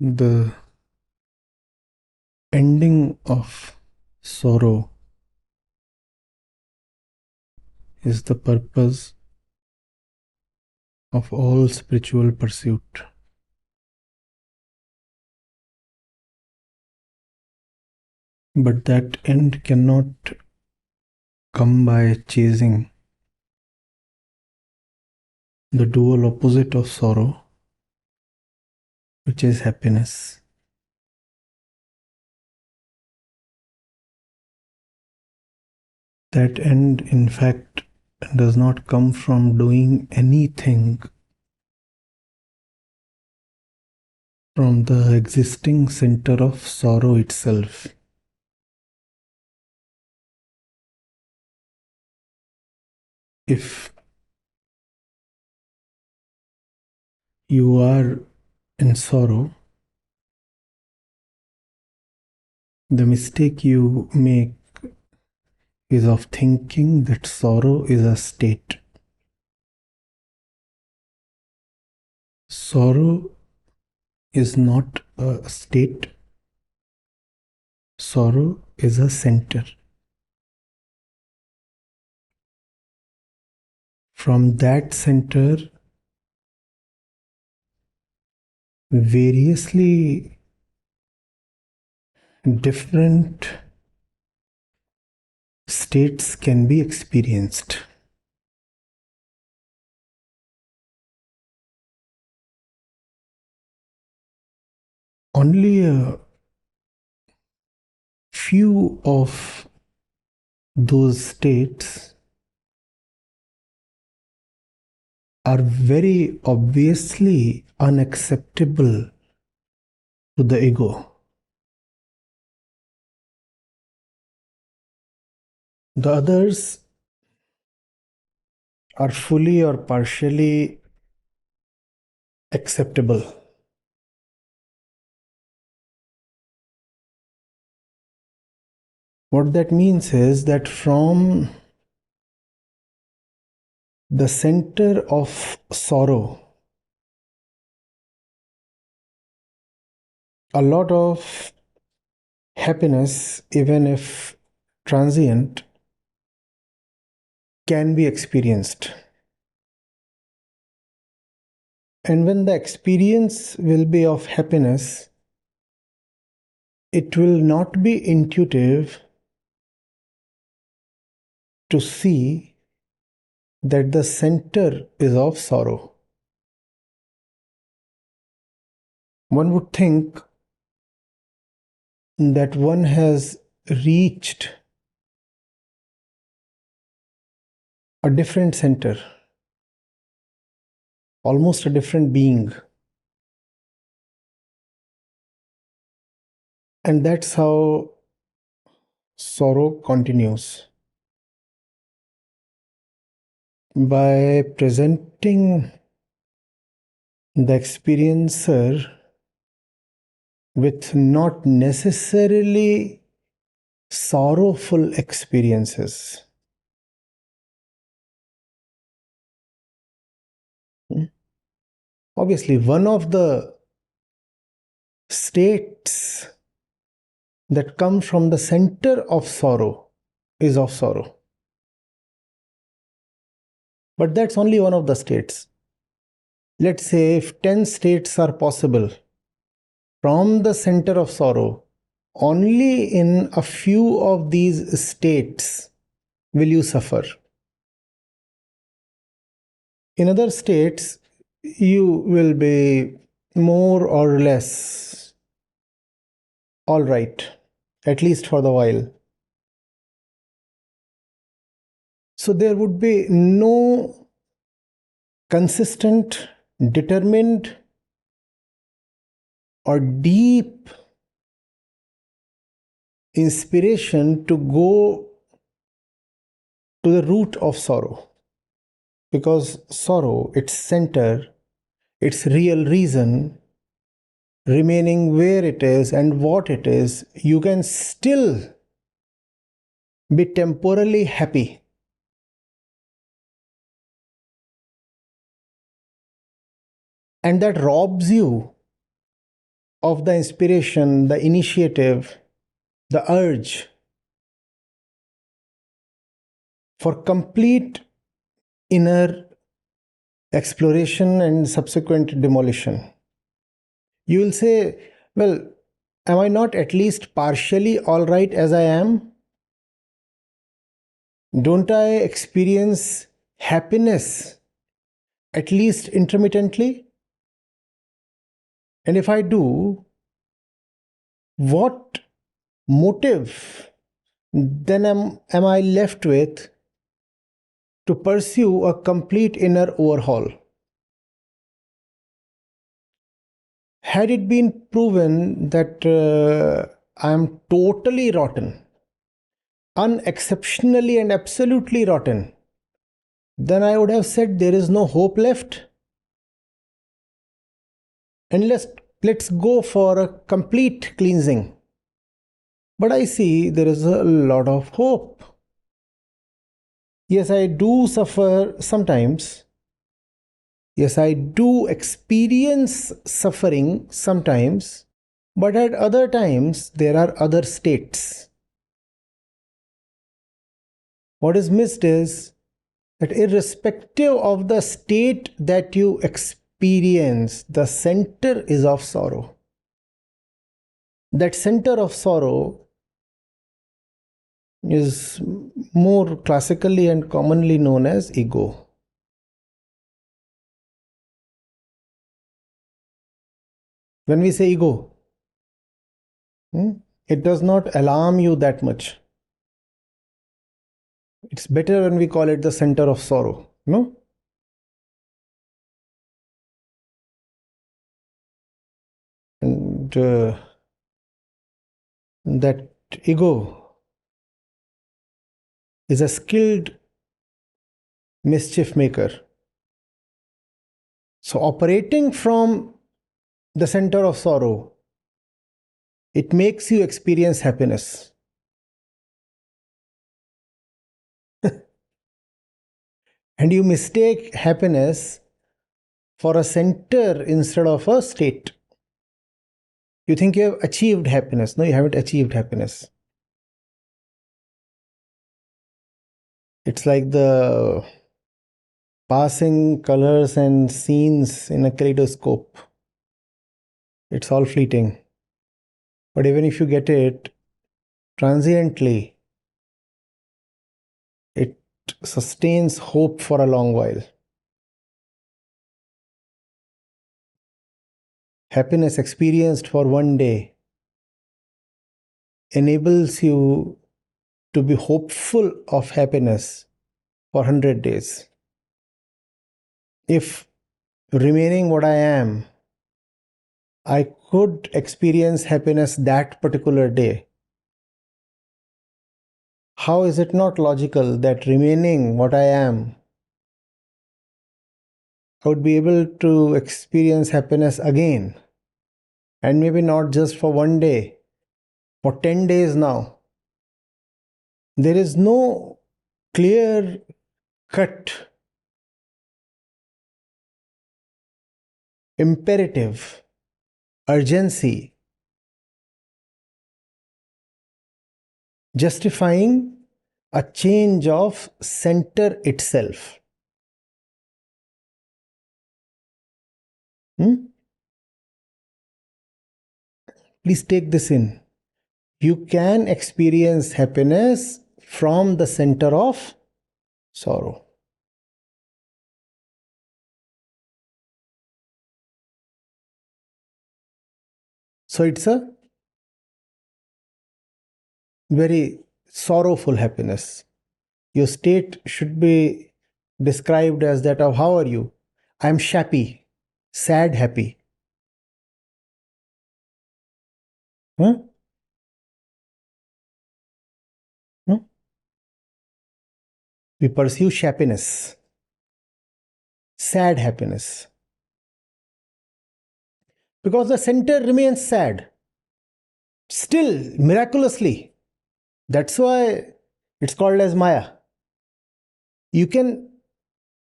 The ending of sorrow is the purpose of all spiritual pursuit. But that end cannot come by chasing the dual opposite of sorrow, which is happiness. That end, in fact, does not come from doing anything from the existing center of sorrow itself. If you are in sorrow, the mistake you make is of thinking that sorrow is a state. Sorrow is not a state. Sorrow is a center. From that center, variously different states can be experienced. Only a few of those states are very obviously unacceptable to the ego. The others are fully or partially acceptable. What that means is that from the center of sorrow, a lot of happiness, even if transient, can be experienced. And when the experience will be of happiness, it will not be intuitive to see that the center is of sorrow. One would think that one has reached a different center, almost a different being. And that's how sorrow continues. By presenting the experiencer with not necessarily sorrowful experiences. Obviously, one of the states that come from the center of sorrow is of sorrow. But that's only one of the states. Let's say if 10 states are possible from the center of sorrow, only in a few of these states will you suffer. In other states, you will be more or less all right, at least for the while. So there would be no consistent, determined, or deep inspiration to go to the root of sorrow. Because sorrow, its center, its real reason, remaining where it is and what it is, you can still be temporarily happy. And that robs you of the inspiration, the initiative, the urge for complete inner exploration and subsequent demolition. You will say, well, am I not at least partially all right as I am? Don't I experience happiness at least intermittently? And if I do, what motive then am I left with to pursue a complete inner overhaul? Had it been proven that I am totally rotten, unexceptionally and absolutely rotten, then I would have said there is no hope left. And let's go for a complete cleansing. But I see there is a lot of hope. Yes, I do suffer sometimes. Yes, I do experience suffering sometimes. But at other times, there are other states. What is missed is that irrespective of the state that you experience, the center is of sorrow. That center of sorrow is more classically and commonly known as ego. When we say ego, it does not alarm you that much. It's better when we call it the center of sorrow, no? And that ego is a skilled mischief maker. So operating from the center of sorrow, it makes you experience happiness. And you mistake happiness for a center instead of a state. You think you have achieved happiness. No, you haven't achieved happiness. It's like the passing colors and scenes in a kaleidoscope. It's all fleeting. But even if you get it transiently, it sustains hope for a long while. Happiness experienced for one day enables you to be hopeful of happiness for 100 days. If remaining what I am, I could experience happiness that particular day, how is it not logical that remaining what I am, I would be able to experience happiness again? And maybe not just for one day, for 10 days now. There is no clear cut imperative, urgency, justifying a change of center itself. Please take this in. You can experience happiness from the center of sorrow. So it's a very sorrowful happiness. Your state should be described as that of, how are you? I am shappy, sad, happy. Huh? No? We pursue shappiness, sad happiness. Because the center remains sad. Still, miraculously. That's why it's called as Maya. You can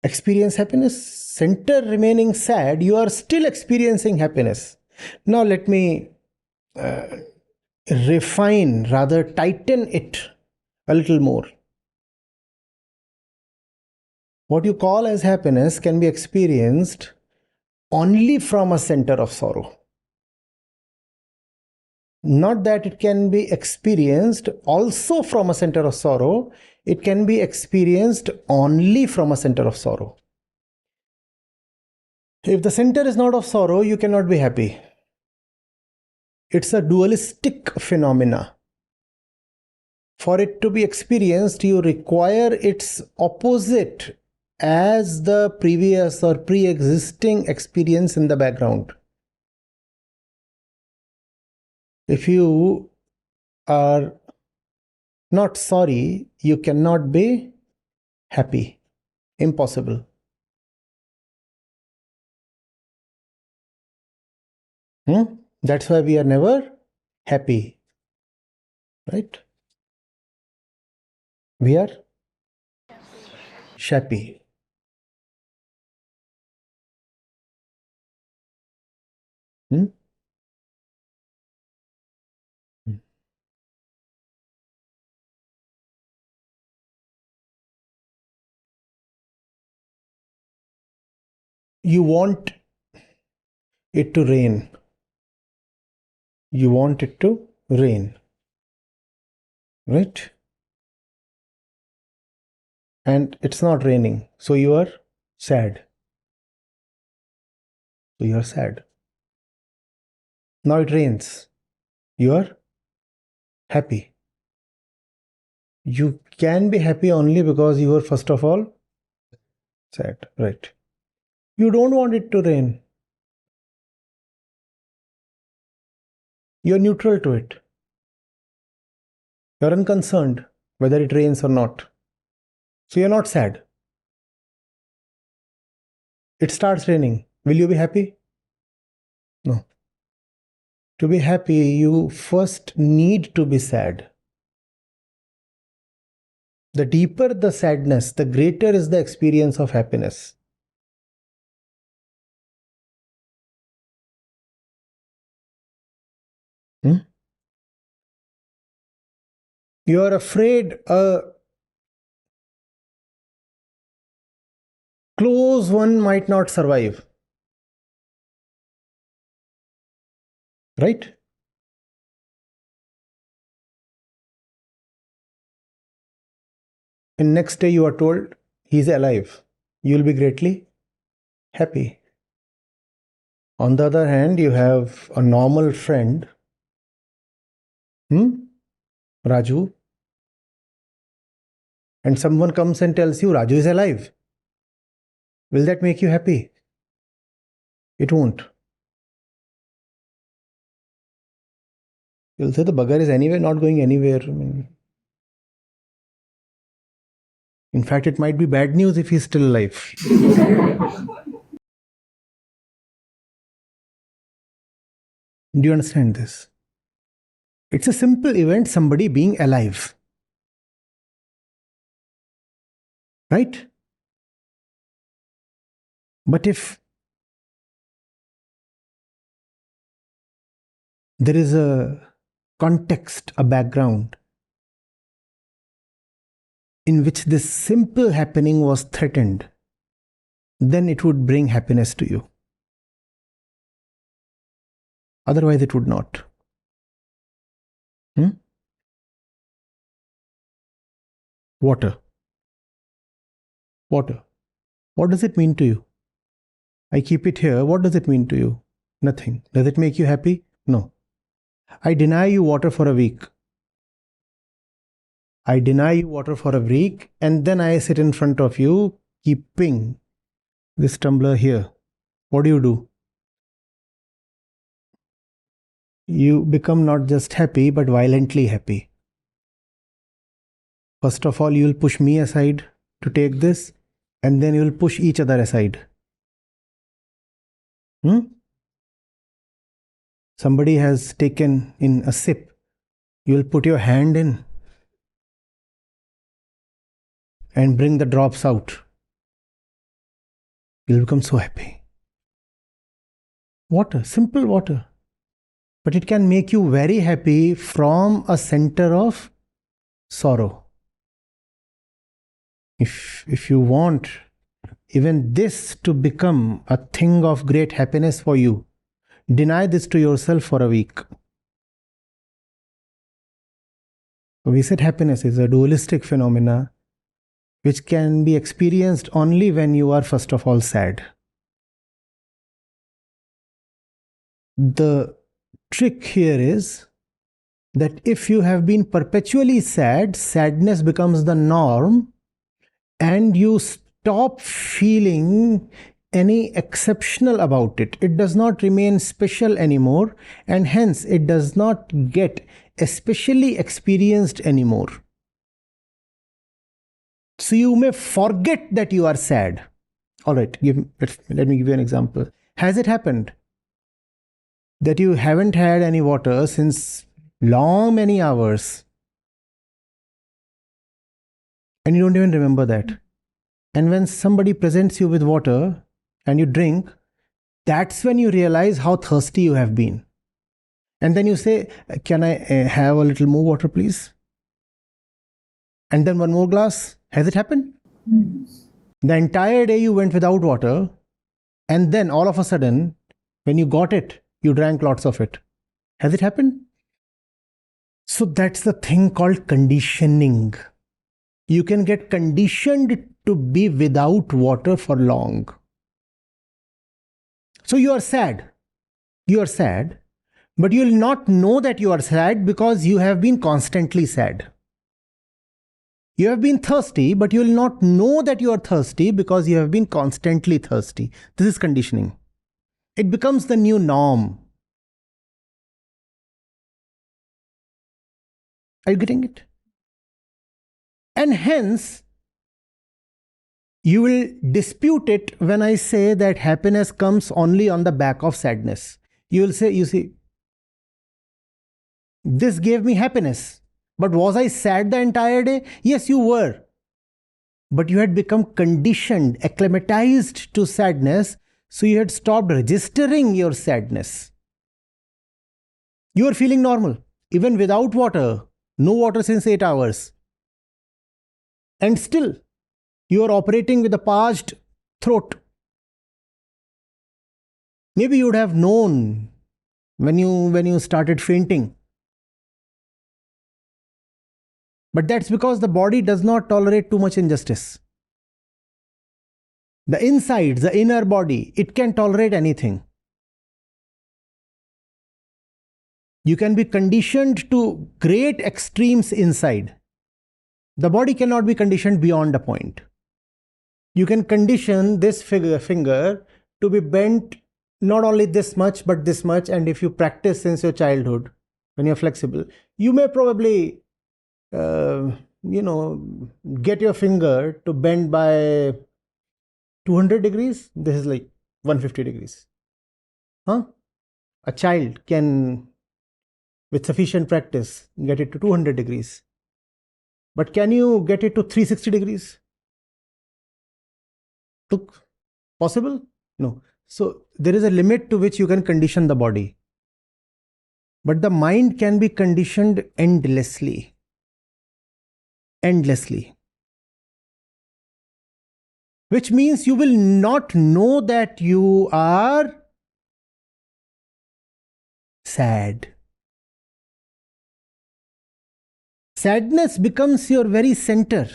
experience happiness, center remaining sad, you are still experiencing happiness. Now let me refine, rather tighten it a little more. What you call as happiness can be experienced only from a center of sorrow. Not that it can be experienced also from a center of sorrow, it can be experienced only from a center of sorrow. If the center is not of sorrow, you cannot be happy. It's a dualistic phenomena. For it to be experienced, you require its opposite as the previous or pre-existing experience in the background. If you are not sorry, you cannot be happy. Impossible. That's why we are never happy. Right? We are happy. You want it to rain. You want it to rain. Right? And it's not raining. So you are sad. So you are sad. Now it rains. You are happy. You can be happy only because you are first of all sad. Right? You don't want it to rain. You are neutral to it. You are unconcerned whether it rains or not. So you are not sad. It starts raining. Will you be happy? No. To be happy, you first need to be sad. The deeper the sadness, the greater is the experience of happiness. You are afraid a close one might not survive. Right? And next day you are told he is alive. You will be greatly happy. On the other hand, you have a normal friend, Raju, and someone comes and tells you Raju is alive. Will that make you happy? It won't. You'll say the bugger is anyway not going anywhere. In fact, it might be bad news if he's still alive. Do you understand this? It's a simple event, somebody being alive. Right? But if there is a context, a background, in which this simple happening was threatened, then it would bring happiness to you. Otherwise, it would not. Water. Water. What does it mean to you? I keep it here. What does it mean to you? Nothing. Does it make you happy? No. I deny you water for a week. I deny you water for a week, and then I sit in front of you, keeping this tumbler here. What do? You become not just happy, but violently happy. First of all, you will push me aside to take this, and then you will push each other aside. Somebody has taken in a sip. You will put your hand in and bring the drops out. You'll become so happy. Water, simple water. but it can make you very happy from a center of sorrow. If you want even this to become a thing of great happiness for you, deny this to yourself for a week. We said happiness is a dualistic phenomena which can be experienced only when you are first of all sad. The trick here is that if you have been perpetually sad, sadness becomes the norm, and you stop feeling any exceptional about it. It does not remain special anymore, and hence it does not get especially experienced anymore. So you may forget that you are sad. All right, let me give you an example. Has it happened that you haven't had any water since long many hours and you don't even remember that? And when somebody presents you with water and you drink, that's when you realize how thirsty you have been. And then you say, can I have a little more water, please? And then one more glass. Has it happened? The entire day you went without water, and then all of a sudden, when you got it, you drank lots of it. Has it happened? So that's the thing called conditioning. You can get conditioned to be without water for long. So you are sad. You are sad, but you will not know that you are sad because you have been constantly sad. You have been thirsty, but you will not know that you are thirsty because you have been constantly thirsty. This is conditioning. It becomes the new norm. Are you getting it? And hence, you will dispute it when I say that happiness comes only on the back of sadness. You will say, you see, this gave me happiness. But was I sad the entire day? Yes, you were. But you had become conditioned, acclimatized to sadness, so you had stopped registering your sadness. You are feeling normal, even without water. No water since 8 hours. And still, you are operating with a parched throat. Maybe you would have known when you started fainting. But that's because the body does not tolerate too much injustice. The insides, the inner body, it can tolerate anything. You can be conditioned to great extremes inside. The body cannot be conditioned beyond a point. You can condition this finger to be bent not only this much, but this much. And if you practice since your childhood, when you're flexible, you may probably get your finger to bend by 200 degrees. This is like 150 degrees. A child can, with sufficient practice, get it to 200 degrees. But can you get it to 360 degrees? Possible? No. So there is a limit to which you can condition the body. But the mind can be conditioned endlessly. Endlessly. Which means you will not know that you are sad. Sadness becomes your very center.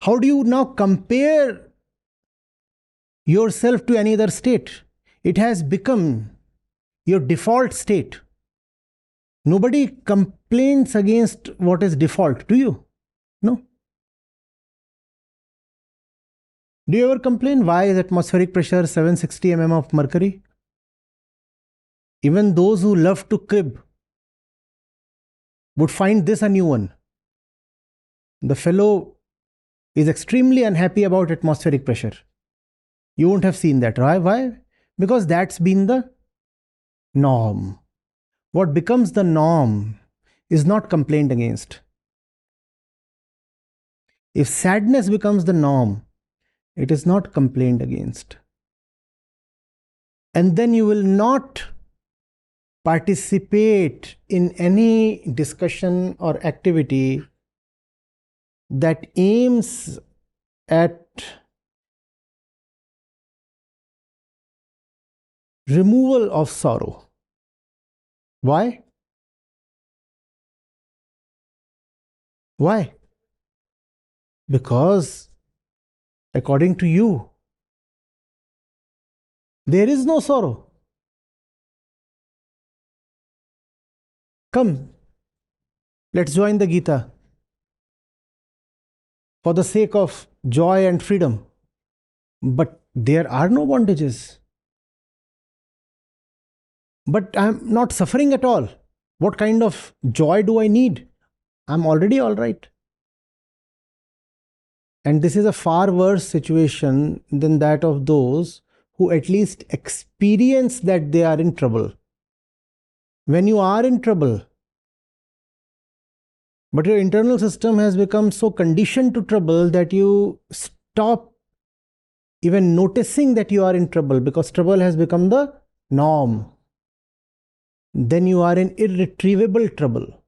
How do you now compare yourself to any other state? It has become your default state. Nobody complains against what is default, do you? No. Do you ever complain? Why is atmospheric pressure 760 mm of mercury? Even those who love to crib would find this a new one. The fellow is extremely unhappy about atmospheric pressure. You won't have seen that. Why? Because that's been the norm. What becomes the norm is not complained against. If sadness becomes the norm, it is not complained against. And then you will not participate in any discussion or activity that aims at removal of sorrow. Why? Why? Because according to you, there is no sorrow. Come, let's join the Gita for the sake of joy and freedom. But there are no bondages. But I'm not suffering at all. What kind of joy do I need? I'm already all right. And this is a far worse situation than that of those who at least experience that they are in trouble. When you are in trouble, but your internal system has become so conditioned to trouble that you stop even noticing that you are in trouble because trouble has become the norm. Then you are in irretrievable trouble.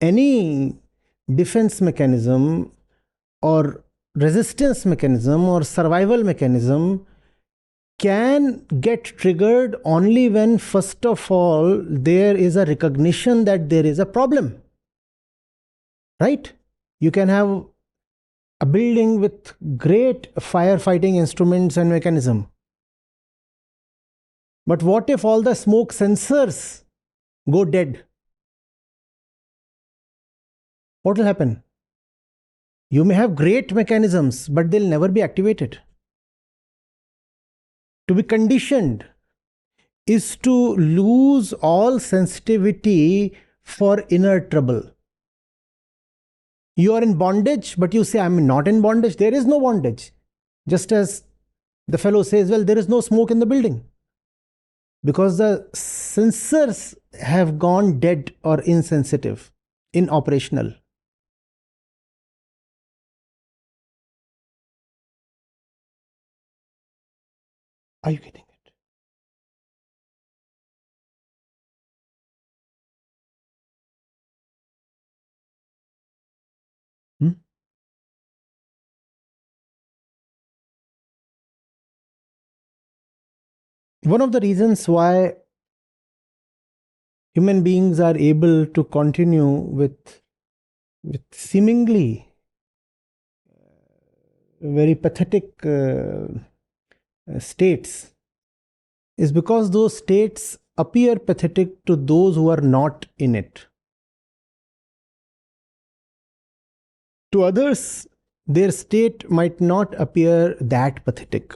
Any defense mechanism or resistance mechanism or survival mechanism can get triggered only when, first of all, there is a recognition that there is a problem. Right? You can have a building with great firefighting instruments and mechanism. But what if all the smoke sensors go dead? What will happen? You may have great mechanisms, but they'll never be activated. To be conditioned is to lose all sensitivity for inner trouble. You are in bondage, but you say, I'm not in bondage. There is no bondage. Just as the fellow says, well, there is no smoke in the building. Because the sensors have gone dead or insensitive, inoperational. Are you getting it? One of the reasons why human beings are able to continue with seemingly very pathetic states is because those states appear pathetic to those who are not in it. To others, their state might not appear that pathetic.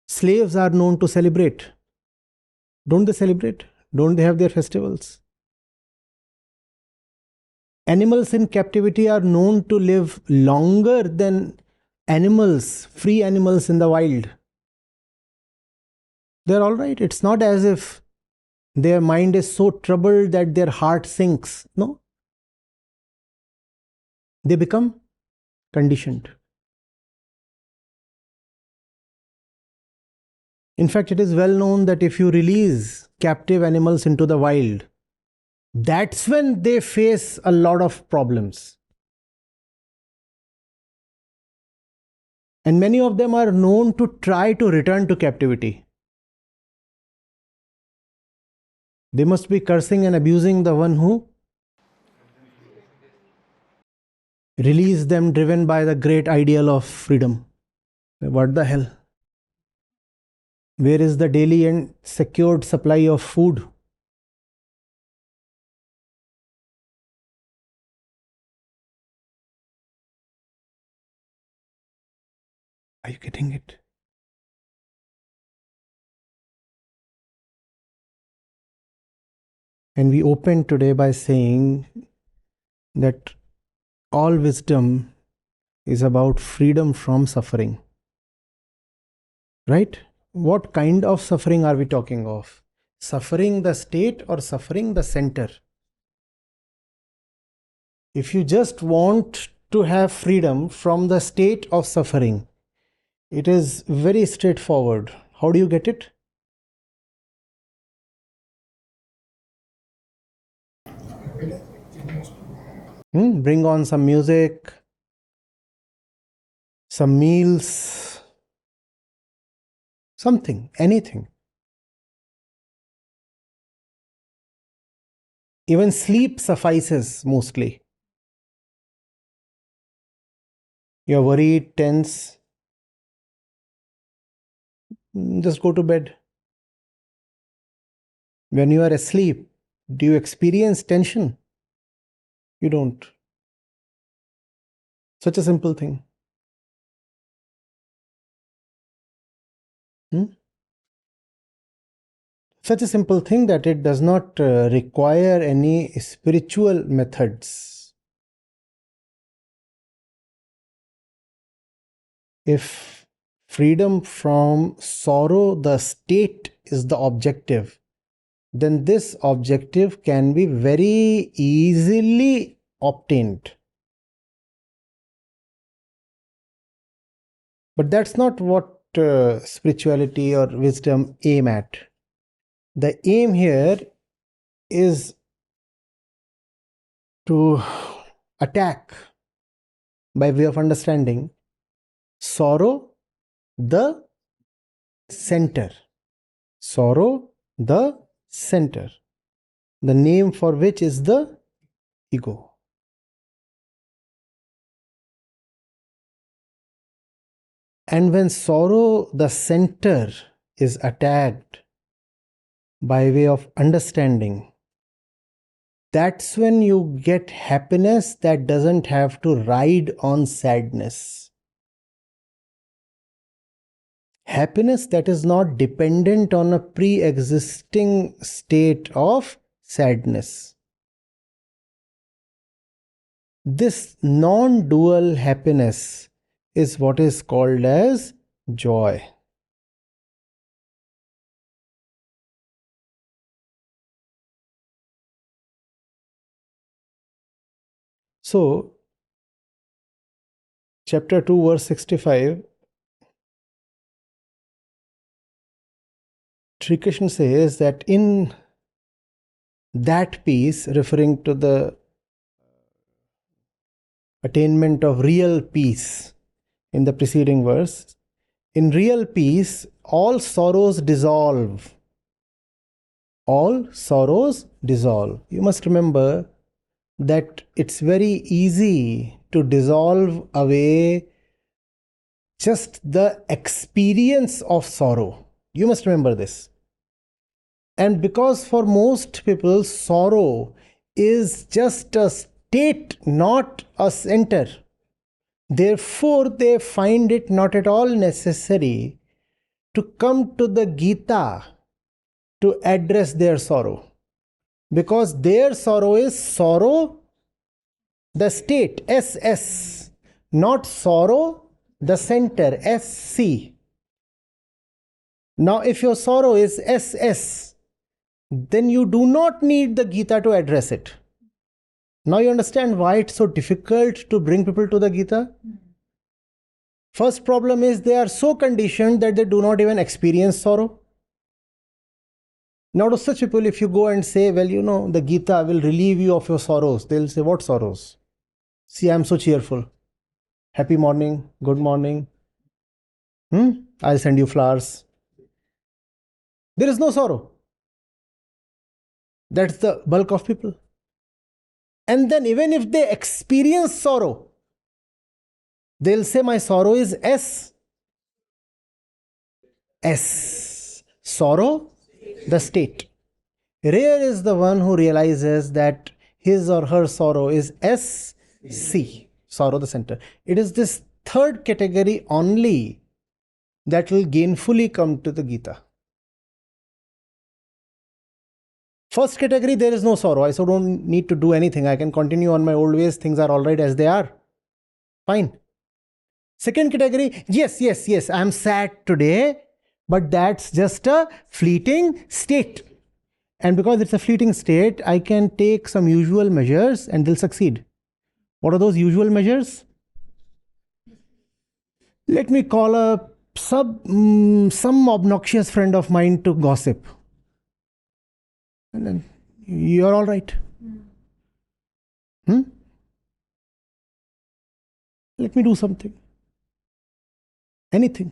Slaves are known to celebrate. Don't they celebrate? Don't they have their festivals? Animals in captivity are known to live longer than animals, free animals in the wild. They're all right. It's not as if their mind is so troubled that their heart sinks. No. They become conditioned. In fact, it is well known that if you release captive animals into the wild, that's when they face a lot of problems. And many of them are known to try to return to captivity. They must be cursing and abusing the one who released them, driven by the great ideal of freedom. What the hell? Where is the daily and secured supply of food? Are you getting it? And we open today by saying that all wisdom is about freedom from suffering. Right? What kind of suffering are we talking of? Suffering the state or suffering the center? If you just want to have freedom from the state of suffering, It is very straightforward. How do you get it? Bring on some music, some meals, something, anything. Even sleep suffices mostly. You're worried, tense, just go to bed. When you are asleep, do you experience tension? You don't. Such a simple thing. Such a simple thing that it does not require any spiritual methods. If freedom from sorrow, the state, is the objective, then this objective can be very easily obtained. But that's not what spirituality or wisdom aim at. The aim here is to attack, by way of understanding, sorrow, the center. Sorrow, the center. The name for which is the ego. And when sorrow, the center, is attacked by way of understanding, that's when you get happiness that doesn't have to ride on sadness. Happiness that is not dependent on a pre-existing state of sadness. This non-dual happiness is what is called as joy. So, chapter 2, verse 65, Sri Krishna says that in that peace, referring to the attainment of real peace in the preceding verse, in real peace, all sorrows dissolve. All sorrows dissolve. You must remember that it's very easy to dissolve away just the experience of sorrow. You must remember this. And because for most people, sorrow is just a state, not a center. Therefore, they find it not at all necessary to come to the Gita to address their sorrow. Because their sorrow is sorrow, the state, SS, not sorrow, the center, SC. Now, if your sorrow is SS, then you do not need the Gita to address it. Now you understand why it's so difficult to bring people to the Gita? First problem is they are so conditioned that they do not even experience sorrow. Now to such people, if you go and say, well, the Gita will relieve you of your sorrows, they'll say, what sorrows? See, I'm so cheerful. Happy morning, good morning. I'll send you flowers. There is no sorrow. That's the bulk of people. And then even if they experience sorrow, they'll say my sorrow is S. S. Sorrow, the state. Rare is the one who realizes that his or her sorrow is SC. Sorrow, the center. It is this third category only that will gainfully come to the Gita. First category, there is no sorrow. I so don't need to do anything. I can continue on my old ways. Things are all right as they are. Fine. Second category, yes, I am sad today, but that's just a fleeting state. And because it's a fleeting state, I can take some usual measures and they'll succeed. What are those usual measures? Let me call a some obnoxious friend of mine to gossip. And then you're all right. Let me do something. Anything.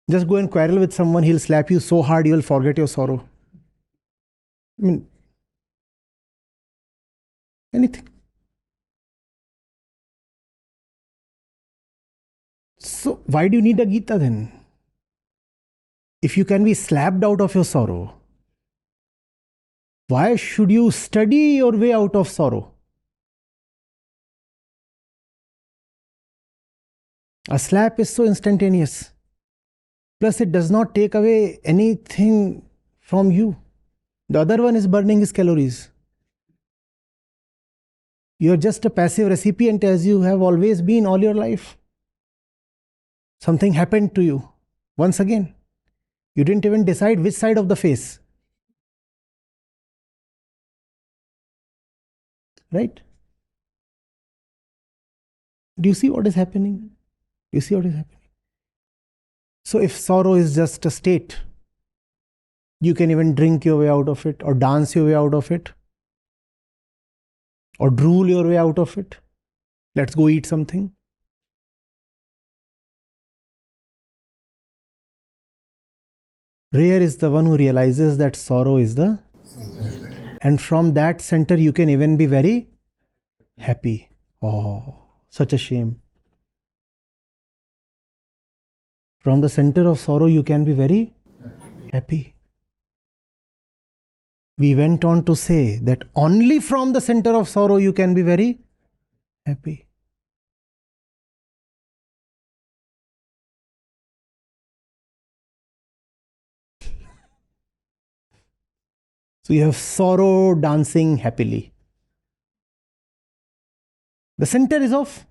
Just go and quarrel with someone, he'll slap you so hard you will forget your sorrow. I mean, anything. So why do you need a Gita then? If you can be slapped out of your sorrow, why should you study your way out of sorrow? A slap is so instantaneous. Plus, it does not take away anything from you. The other one is burning his calories. You're just a passive recipient as you have always been all your life. Something happened to you. Once again, you didn't even decide which side of the face. Right? Do you see what is happening? Do you see what is happening? So if sorrow is just a state, you can even drink your way out of it, or dance your way out of it, or drool your way out of it. Let's go eat something. Rare is the one who realizes that sorrow is the... And from that center you can even be very happy. Oh, such a shame. From the center of sorrow you can be very happy. We went on to say that only from the center of sorrow you can be very happy. So you have sorrow dancing happily. The center is off,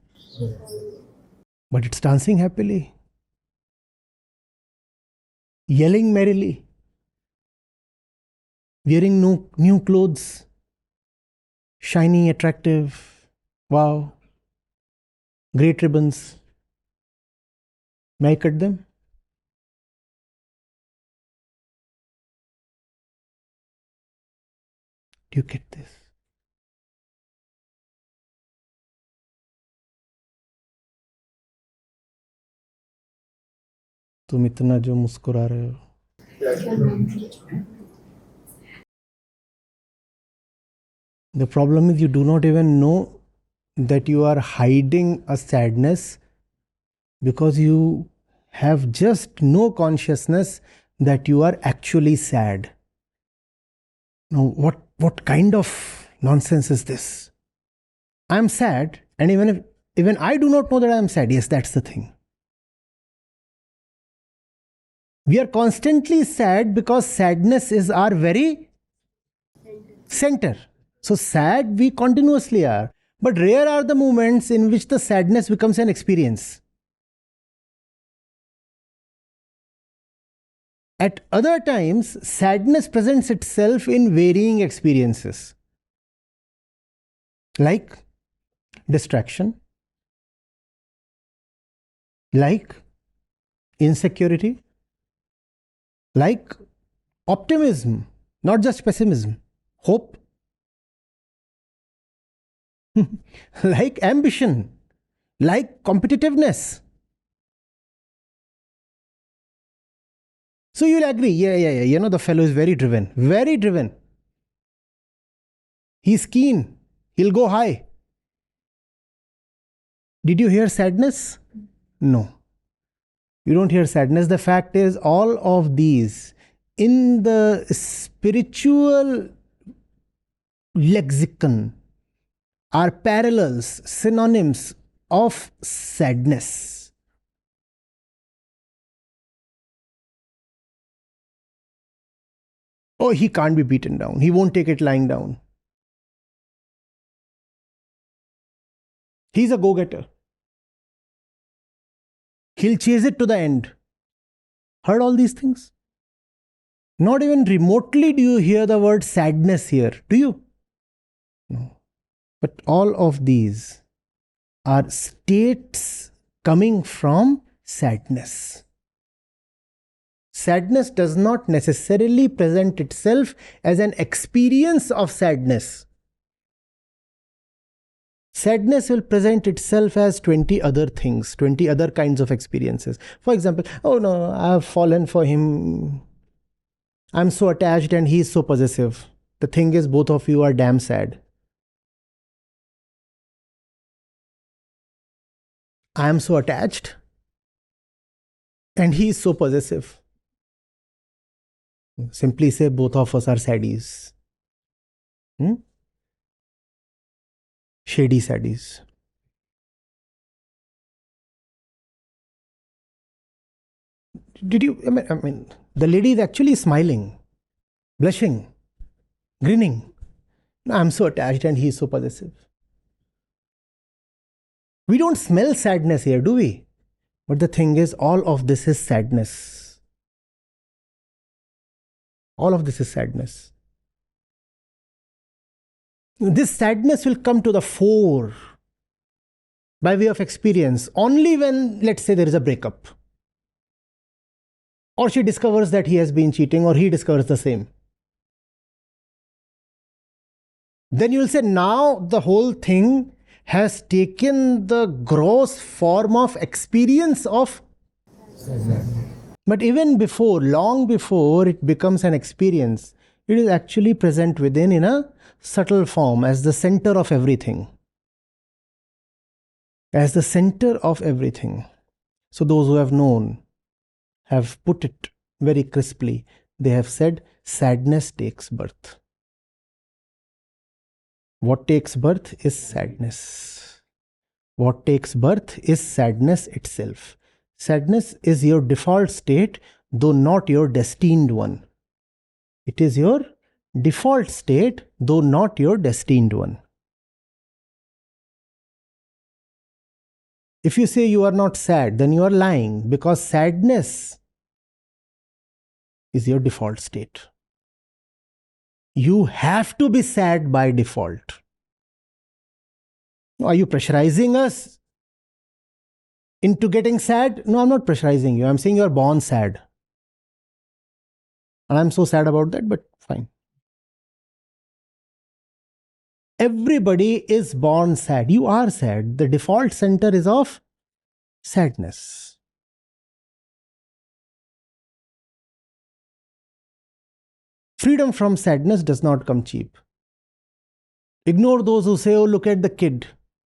but it's dancing happily, yelling merrily, wearing new clothes, shiny, attractive, wow, great ribbons. May I cut them? Do you get this? तुम इतना जो मुस्कुरा रहे हो. The problem is you do not even know that you are hiding a sadness because you have just no consciousness that you are actually sad. Now, what kind of nonsense is this? I am sad, and even I do not know that I am sad. Yes, that's the thing. We are constantly sad because sadness is our very center. So sad we continuously are. But rare are the moments in which the sadness becomes an experience. At other times, sadness presents itself in varying experiences. Like distraction, like insecurity, like optimism, not just pessimism, hope, like ambition, like competitiveness. So you'll agree, yeah, the fellow is very driven, very driven. He's keen, he'll go high. Did you hear sadness? No. You don't hear sadness. The fact is, all of these in the spiritual lexicon are parallels, synonyms of sadness. Oh, he can't be beaten down. He won't take it lying down. He's a go-getter. He'll chase it to the end. Heard all these things? Not even remotely do you hear the word sadness here, do you? No. But all of these are states coming from sadness. Sadness does not necessarily present itself as an experience of sadness. Sadness will present itself as 20 other things, 20 other kinds of experiences. For example, oh no, I have fallen for him. I'm so attached and he is so possessive. The thing is, both of you are damn sad. I am so attached and he is so possessive. Simply say both of us are saddies. Shady saddies. Did you, I mean, the lady is actually smiling, blushing, grinning. I'm so attached and he is so possessive. We don't smell sadness here, do we? But the thing is, all of this is sadness. All of this is sadness. This sadness will come to the fore by way of experience only when, let's say, there is a breakup. Or she discovers that he has been cheating, or he discovers the same. Then you will say, now the whole thing has taken the gross form of experience of. But even before, long before it becomes an experience, it is actually present within in a subtle form as the center of everything. As the center of everything. So those who have known have put it very crisply. They have said, sadness takes birth. What takes birth is sadness. What takes birth is sadness itself. Sadness is your default state, though not your destined one. It is your default state, though not your destined one. If you say you are not sad, then you are lying, because sadness is your default state. You have to be sad by default. Are you pressurizing us into getting sad? No, I'm not pressurizing you. I'm saying you are born sad. And I'm so sad about that, but fine. Everybody is born sad. You are sad. The default center is of sadness. Freedom from sadness does not come cheap. Ignore those who say, oh, look at the kid.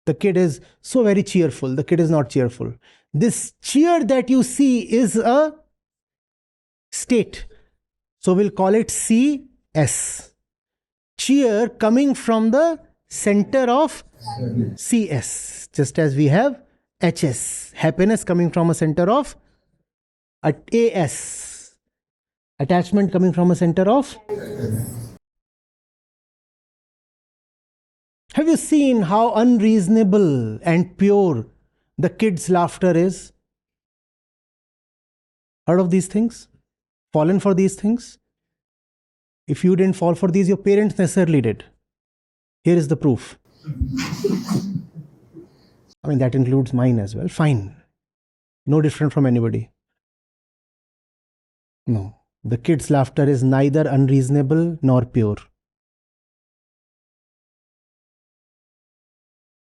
The kid is so very cheerful. The kid is not cheerful. This cheer that you see is a state. So we'll call it CS. Cheer coming from the center of CS. Just as we have HS. Happiness coming from a center of AS. Attachment coming from a center of. Have you seen how unreasonable and pure the kid's laughter is? Heard of these things? Fallen for these things? If you didn't fall for these, your parents necessarily did. Here is the proof. I mean, that includes mine as well. Fine. No different from anybody. No. The kid's laughter is neither unreasonable nor pure.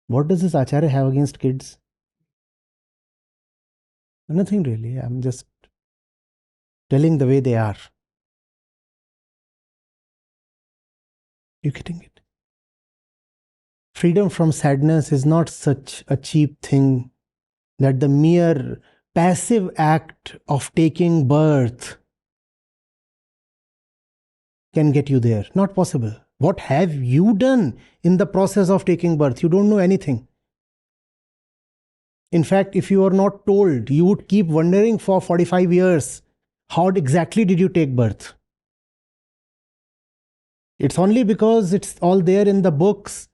What does this Acharya have against kids? Nothing really. I'm just telling the way they are. You getting it? Freedom from sadness is not such a cheap thing that the mere passive act of taking birth can get you there. Not possible. What have you done in the process of taking birth? You don't know anything. In fact, if you are not told, you would keep wondering for 45 years, how exactly did you take birth? It's only because it's all there in the books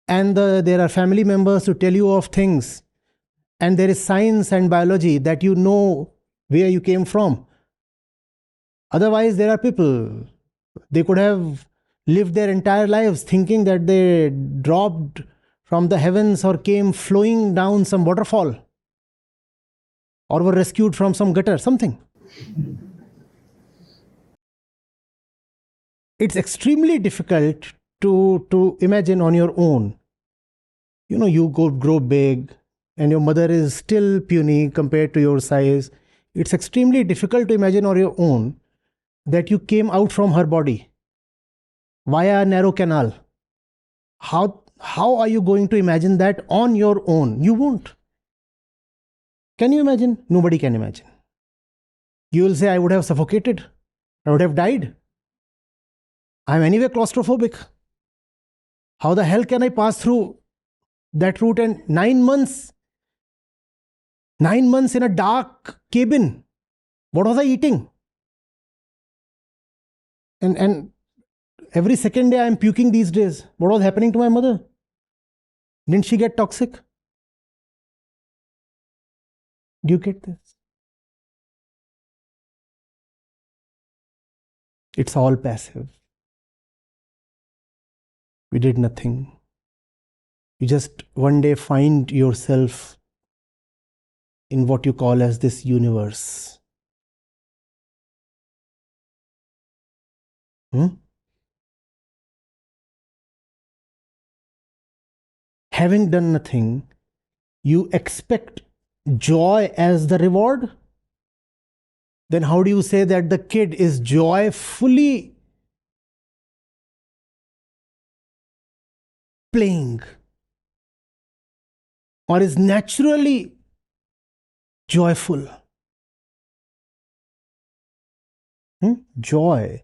and there are family members to tell you of things, and there is science and biology that you know where you came from. Otherwise, there are people, they could have lived their entire lives thinking that they dropped from the heavens or came flowing down some waterfall. or were rescued from some gutter, something. It's extremely difficult to imagine on your own. You grow big and your mother is still puny compared to your size. It's extremely difficult to imagine on your own that you came out from her body via a narrow canal. How are you going to imagine that on your own? You won't. Can you imagine? Nobody can imagine. You will say, I would have suffocated. I would have died. I'm anyway claustrophobic. How the hell can I pass through that route? And 9 months in a dark cabin. What was I eating? And every second day I'm puking these days. What was happening to my mother? Didn't she get toxic? Do you get this? It's all passive. We did nothing. You just one day find yourself in what you call as this universe. Having done nothing, you expect joy as the reward? Then how do you say that the kid is joyfully playing or is naturally joyful? Joy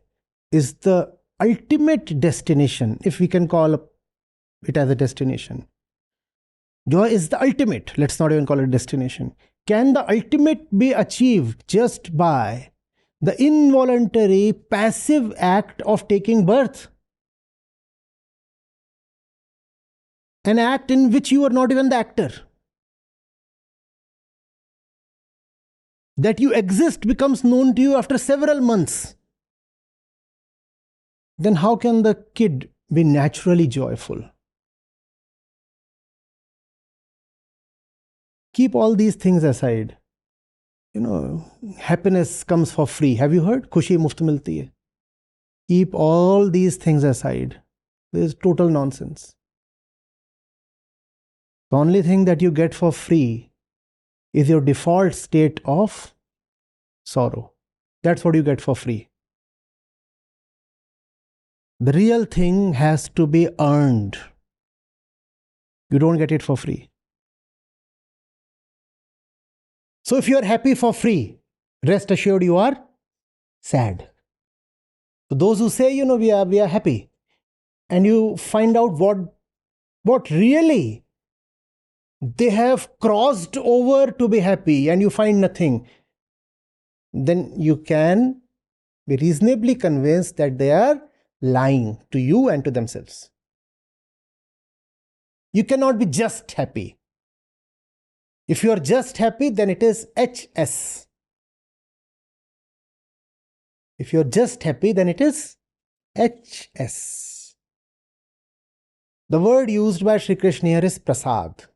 is the ultimate destination, if we can call it as a destination. Joy is the ultimate. Let's not even call it a destination. Can the ultimate be achieved just by the involuntary passive act of taking birth? An act in which you are not even the actor. That you exist becomes known to you after several months. Then how can the kid be naturally joyful? Keep all these things aside. Happiness comes for free. Have you heard? Khushi muft milti hai. Keep all these things aside. This is total nonsense. The only thing that you get for free is your default state of sorrow. That's what you get for free. The real thing has to be earned. You don't get it for free. So if you are happy for free, rest assured you are sad. So those who say, we are happy, and you find out what really they have crossed over to be happy, and you find nothing, then you can be reasonably convinced that they are lying to you and to themselves. You cannot be just happy. If you are just happy, then it is HS. If you are just happy, then it is HS. The word used by Sri Krishna here is prasad.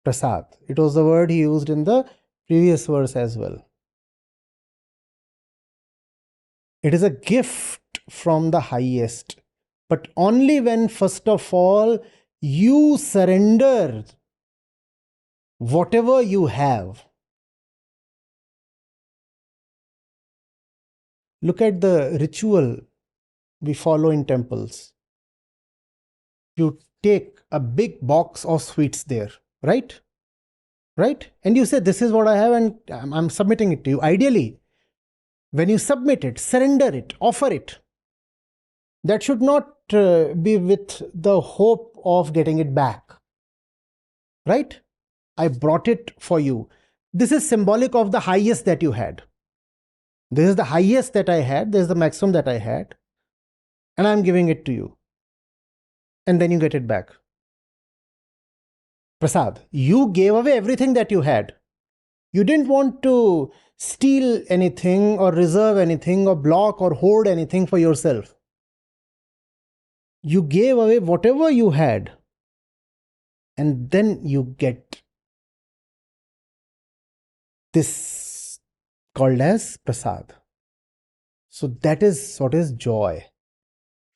Prasad. It was the word he used in the previous verse as well. It is a gift from the highest, but only when, first of all, you surrender whatever you have. Look at the ritual we follow in temples. You take a big box of sweets there, right? Right? And you say, this is what I have and I'm submitting it to you. Ideally, when you submit it, surrender it, offer it, that should not be with the hope of getting it back. Right? I brought it for you. This is symbolic of the highest that you had. This is the highest that I had. This is the maximum that I had. And I'm giving it to you. And then you get it back. Prasad, you gave away everything that you had. You didn't want to steal anything or reserve anything or block or hoard anything for yourself. You gave away whatever you had. And then you get this called as prasad. So that is what is joy.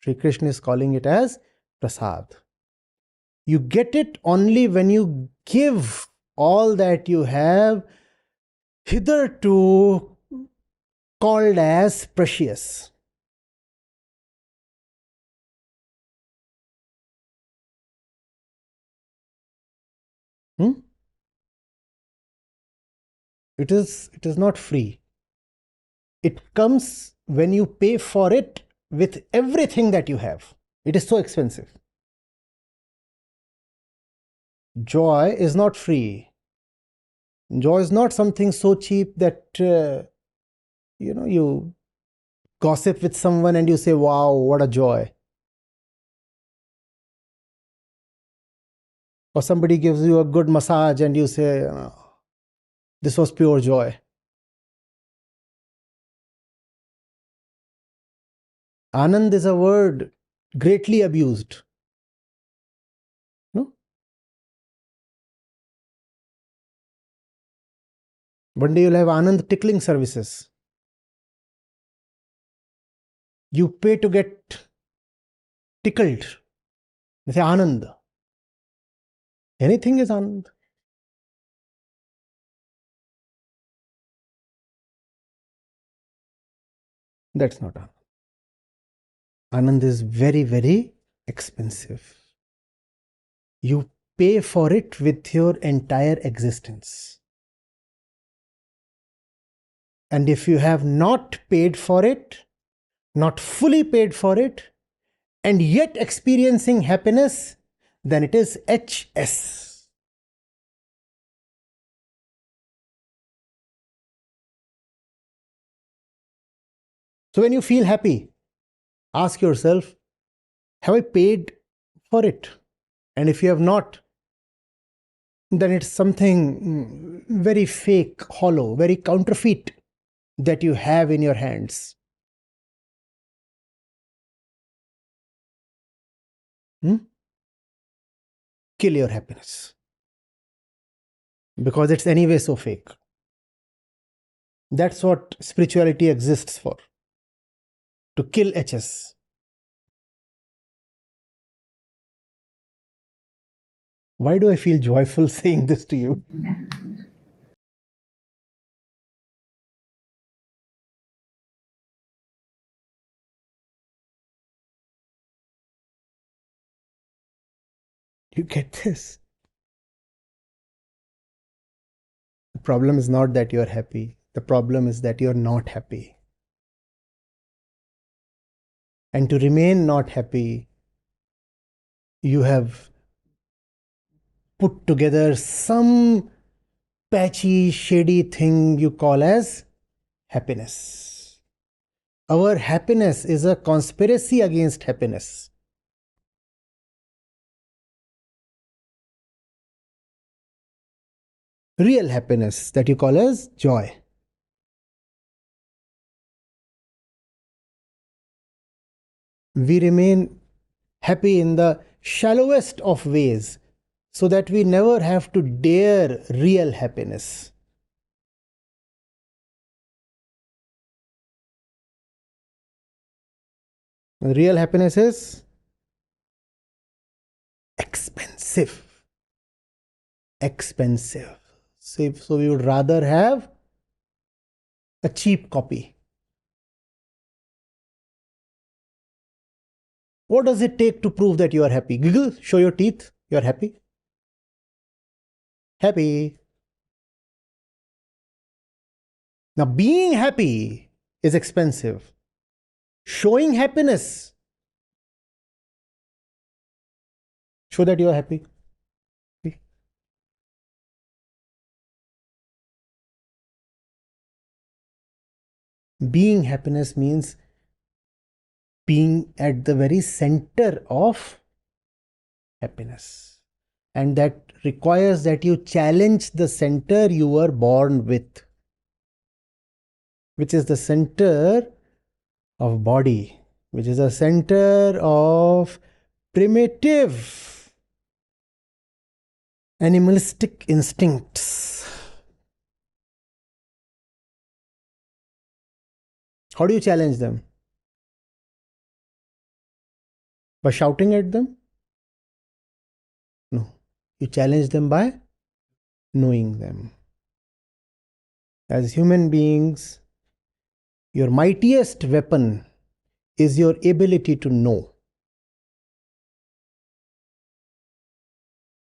Sri Krishna is calling it as prasad. You get it only when you give all that you have hitherto called as precious. It is not free. It comes when you pay for it with everything that you have. It is so expensive. Joy is not free. Joy is not something so cheap that you gossip with someone and you say, wow, what a joy. Or somebody gives you a good massage and you say, this was pure joy. Anand is a word greatly abused. No? One day you'll have Anand tickling services. You pay to get tickled. They say Anand. Anything is Anand. That's not Anand. Anand is very, very expensive. You pay for it with your entire existence. And if you have not paid for it, not fully paid for it, and yet experiencing happiness, then it is HS. So when you feel happy, ask yourself, have I paid for it? And if you have not, then it's something very fake, hollow, very counterfeit that you have in your hands. Kill your happiness. Because it's anyway so fake. That's what spirituality exists for. To kill HS. Why do I feel joyful saying this to you? You get this? The problem is not that you're happy. The problem is that you're not happy. And to remain not happy, you have put together some patchy, shady thing you call as happiness. Our happiness is a conspiracy against happiness. Real happiness that you call as joy. We remain happy in the shallowest of ways so that we never have to dare real happiness. Real happiness is expensive. Expensive. So we would rather have a cheap copy. What does it take to prove that you are happy? Giggle, show your teeth, you are happy. Happy. Now, being happy is expensive. Showing happiness, show that you are happy. Being happiness means being at the very center of happiness. And that requires that you challenge the center you were born with, which is the center of body, which is a center of primitive animalistic instincts. How do you challenge them? By shouting at them? No. You challenge them by knowing them. As human beings, your mightiest weapon is your ability to know.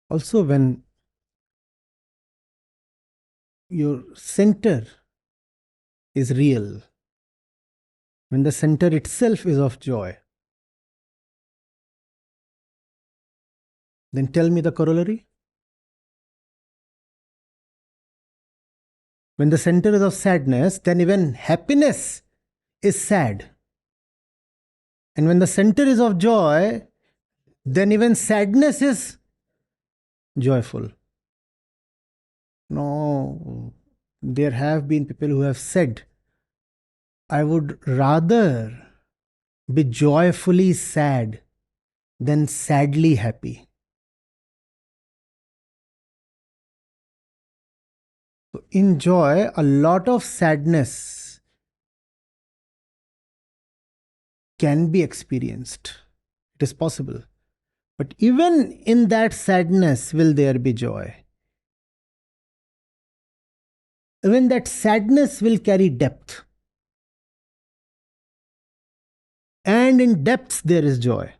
Also, when your center is real, when the center itself is of joy, then tell me the corollary. When the center is of sadness, then even happiness is sad. And when the center is of joy, then even sadness is joyful. No, there have been people who have said, I would rather be joyfully sad than sadly happy. So in joy, a lot of sadness can be experienced. It is possible. But even in that sadness, will there be joy? Even that sadness will carry depth. And in depths, there is joy.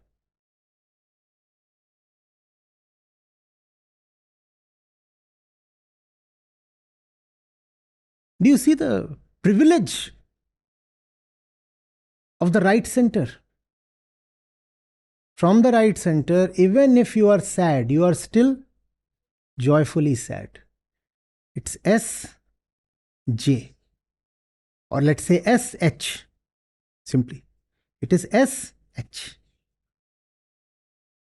Do you see the privilege of the right center? From the right center, even if you are sad, you are still joyfully sad. It's SJ. Or let's say SH. Simply. It is SH.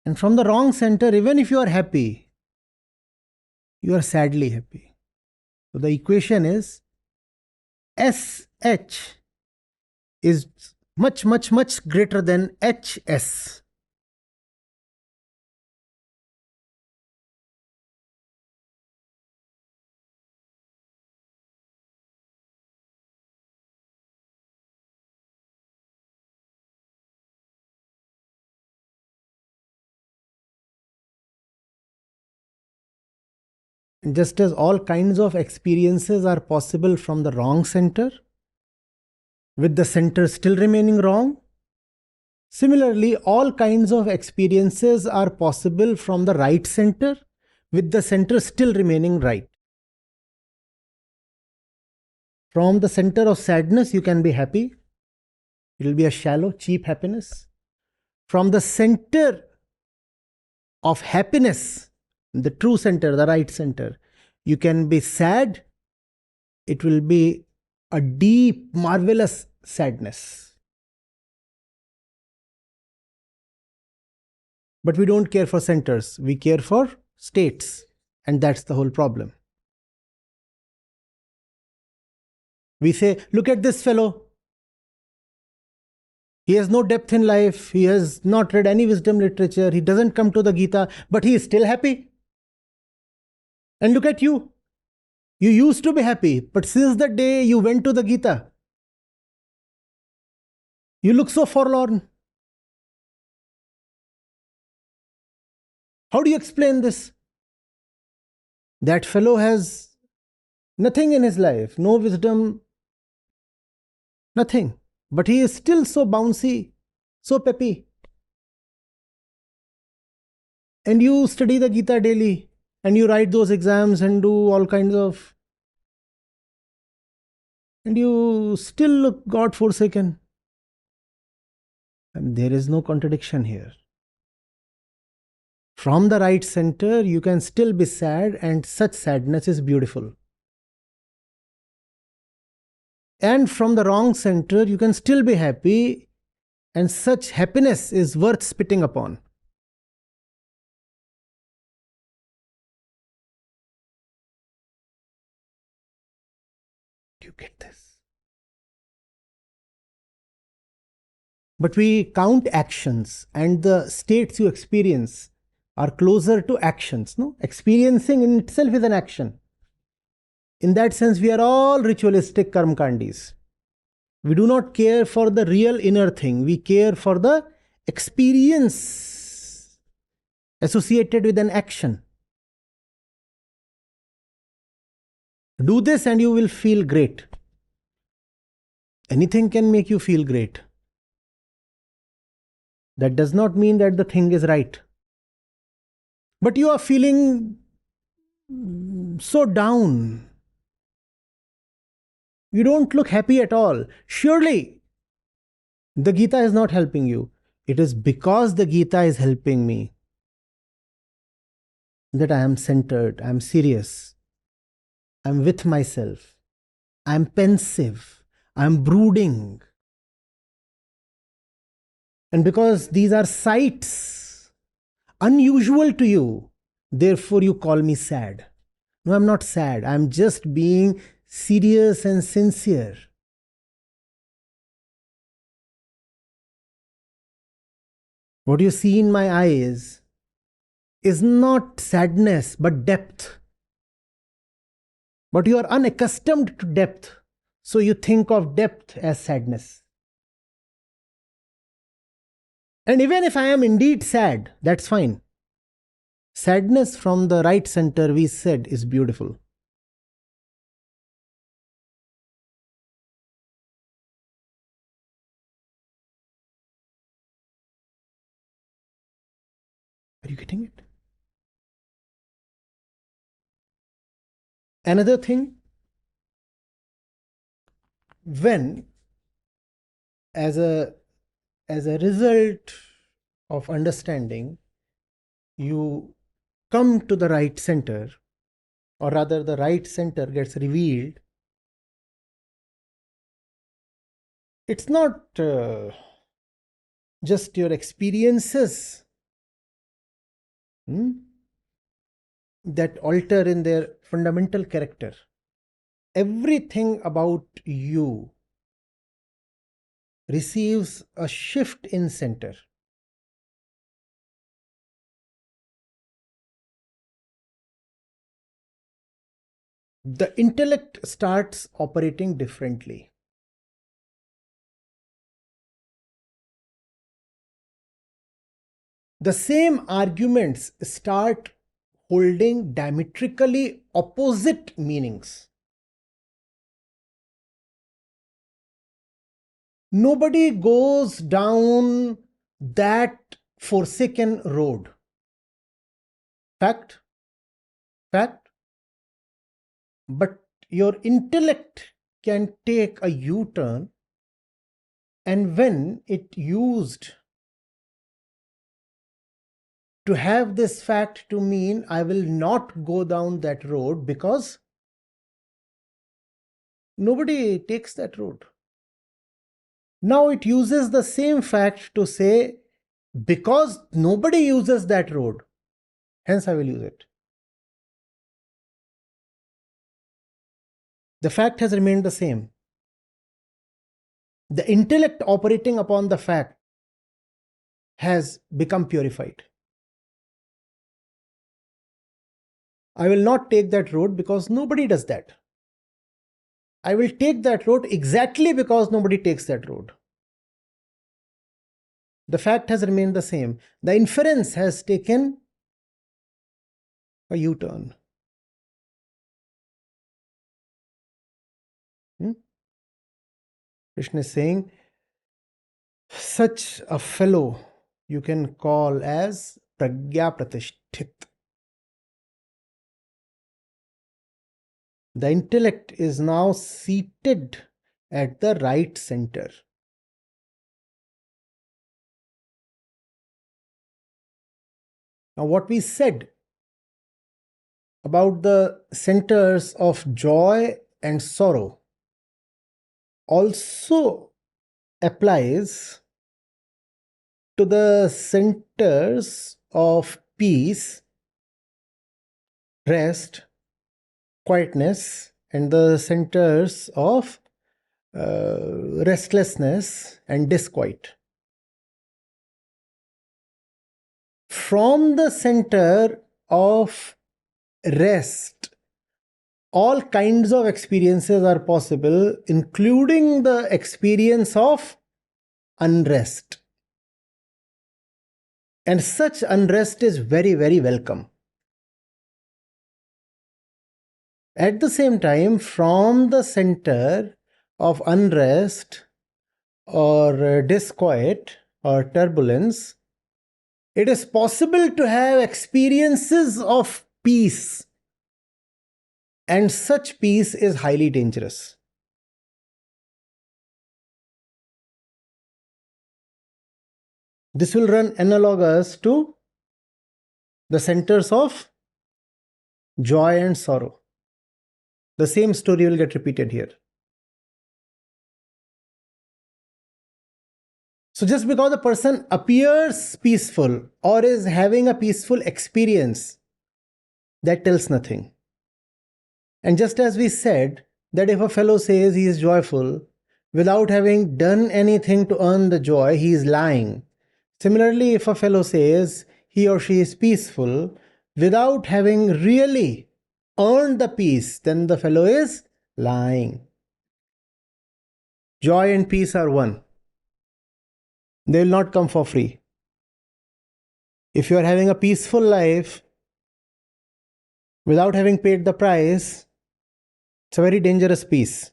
And from the wrong center, even if you are happy, you are sadly happy. So the equation is SH is much, much, much greater than HS. Just as all kinds of experiences are possible from the wrong center, with the center still remaining wrong, similarly, all kinds of experiences are possible from the right center, with the center still remaining right. From the center of sadness, you can be happy. It will be a shallow, cheap happiness. From the center of happiness, the true center, the right center, you can be sad. It will be a deep, marvelous sadness. But we don't care for centers, we care for states. And that's the whole problem. We say, look at this fellow. He has no depth in life. He has not read any wisdom literature. He doesn't come to the Gita, but he is still happy. And look at you. You used to be happy, but since the day you went to the Gita, you look so forlorn. How do you explain this? That fellow has nothing in his life, no wisdom, nothing. But he is still so bouncy, so peppy. And you study the Gita daily, and you write those exams and do all kinds of... and you still look God-forsaken. And there is no contradiction here. From the right center, you can still be sad, and such sadness is beautiful. And from the wrong center, you can still be happy, and such happiness is worth spitting upon. Do you get this? But we count actions, and the states you experience are closer to actions. No? Experiencing in itself is an action. In that sense, we are all ritualistic karmakandis. We do not care for the real inner thing. We care for the experience associated with an action. Do this and you will feel great. Anything can make you feel great. That does not mean that the thing is right. But you are feeling so down. You don't look happy at all. Surely, the Gita is not helping you. It is because the Gita is helping me that I am centered, I am serious, I am with myself, I am pensive, I am brooding. And because these are sights unusual to you, therefore you call me sad. No, I'm not sad. I'm just being serious and sincere. What you see in my eyes is not sadness, but depth. But you are unaccustomed to depth, so you think of depth as sadness. And even if I am indeed sad, that's fine. Sadness from the right center, we said, is beautiful. Are you getting it? Another thing, when as a result of understanding, you come to the right center, or rather the right center gets revealed, it's not just your experiences that alter in their fundamental character. Everything about you receives a shift in center. The intellect starts operating differently. The same arguments start holding diametrically opposite meanings. Nobody goes down that forsaken road. Fact? Fact? But your intellect can take a U-turn, and when it used to have this fact to mean I will not go down that road because nobody takes that road. Now it uses the same fact to say because nobody uses that road, hence I will use it. The fact has remained the same. The intellect operating upon the fact has become purified. I will not take that road because nobody does that. I will take that road exactly because nobody takes that road. The fact has remained the same. The inference has taken a U-turn. Krishna is saying, such a fellow you can call as pragya pratisthit. The intellect is now seated at the right center. Now, what we said about the centers of joy and sorrow also applies to the centers of peace, rest, quietness, and the centers of restlessness and disquiet. From the center of rest, all kinds of experiences are possible, including the experience of unrest. And such unrest is very, very welcome. At the same time, from the center of unrest or disquiet or turbulence, it is possible to have experiences of peace. And such peace is highly dangerous. This will run analogous to the centers of joy and sorrow. The same story will get repeated here. So just because a person appears peaceful or is having a peaceful experience, that tells nothing. And just as we said that if a fellow says he is joyful without having done anything to earn the joy, he is lying. Similarly, if a fellow says he or she is peaceful without having really earned the peace, then the fellow is lying. Joy and peace are one. They will not come for free. If you are having a peaceful life without having paid the price, it's a very dangerous peace.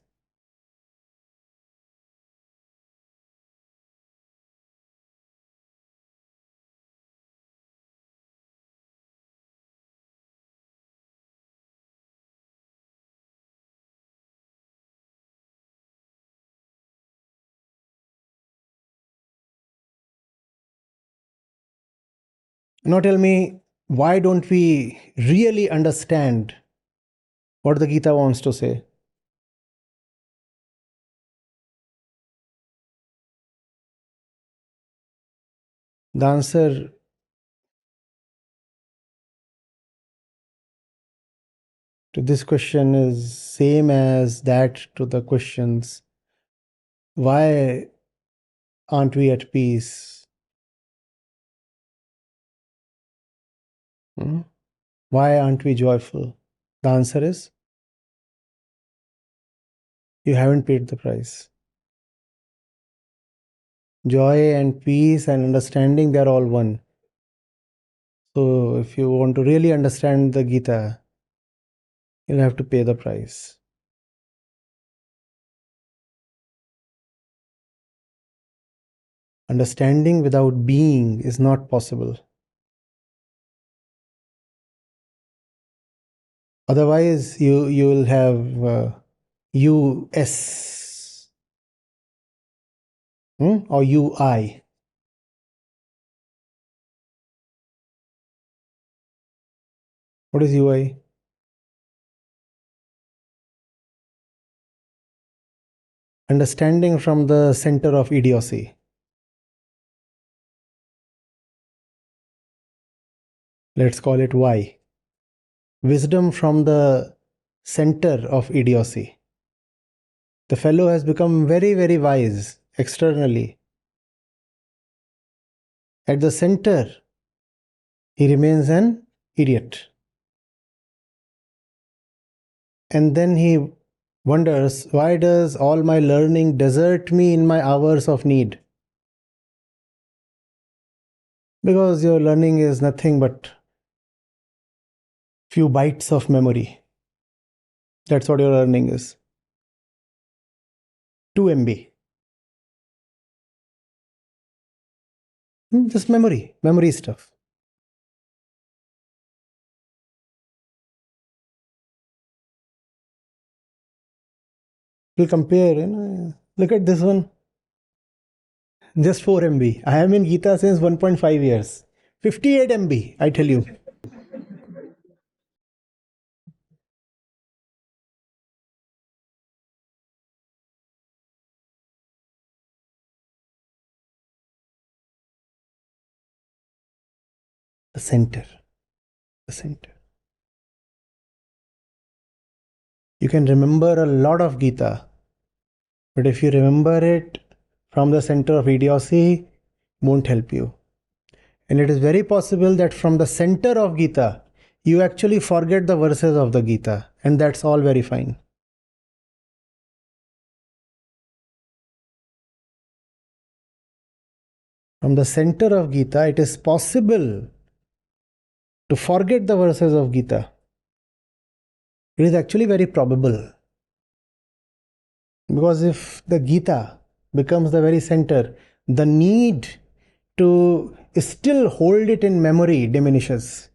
Now tell me, why don't we really understand what the Gita wants to say? The answer to this question is same as that to the questions, why aren't we at peace? Why aren't we joyful? The answer is, you haven't paid the price. Joy and peace and understanding, they are all one. So if you want to really understand the Gita, you'll have to pay the price. Understanding without being is not possible. Otherwise, you will have US or UI. What is UI? Understanding from the center of idiocy. Let's call it Y. Wisdom from the center of idiocy. The fellow has become very, very wise externally. At the center, he remains an idiot. And then he wonders, why does all my learning desert me in my hours of need? Because your learning is nothing but few bytes of memory. That's what your learning is. 2 MB. Just memory stuff. We'll compare, look at this one. Just 4 MB. I am in Gita since 1.5 years. 58 MB, I tell you. The center. You can remember a lot of Gita, but if you remember it from the center of idiocy, it won't help you. And it is very possible that from the center of Gita, you actually forget the verses of the Gita. and that's all very fine. From the center of Gita, it is possible to forget the verses of Gita. It is actually very probable. Because if the Gita becomes the very center, the need to still hold it in memory diminishes.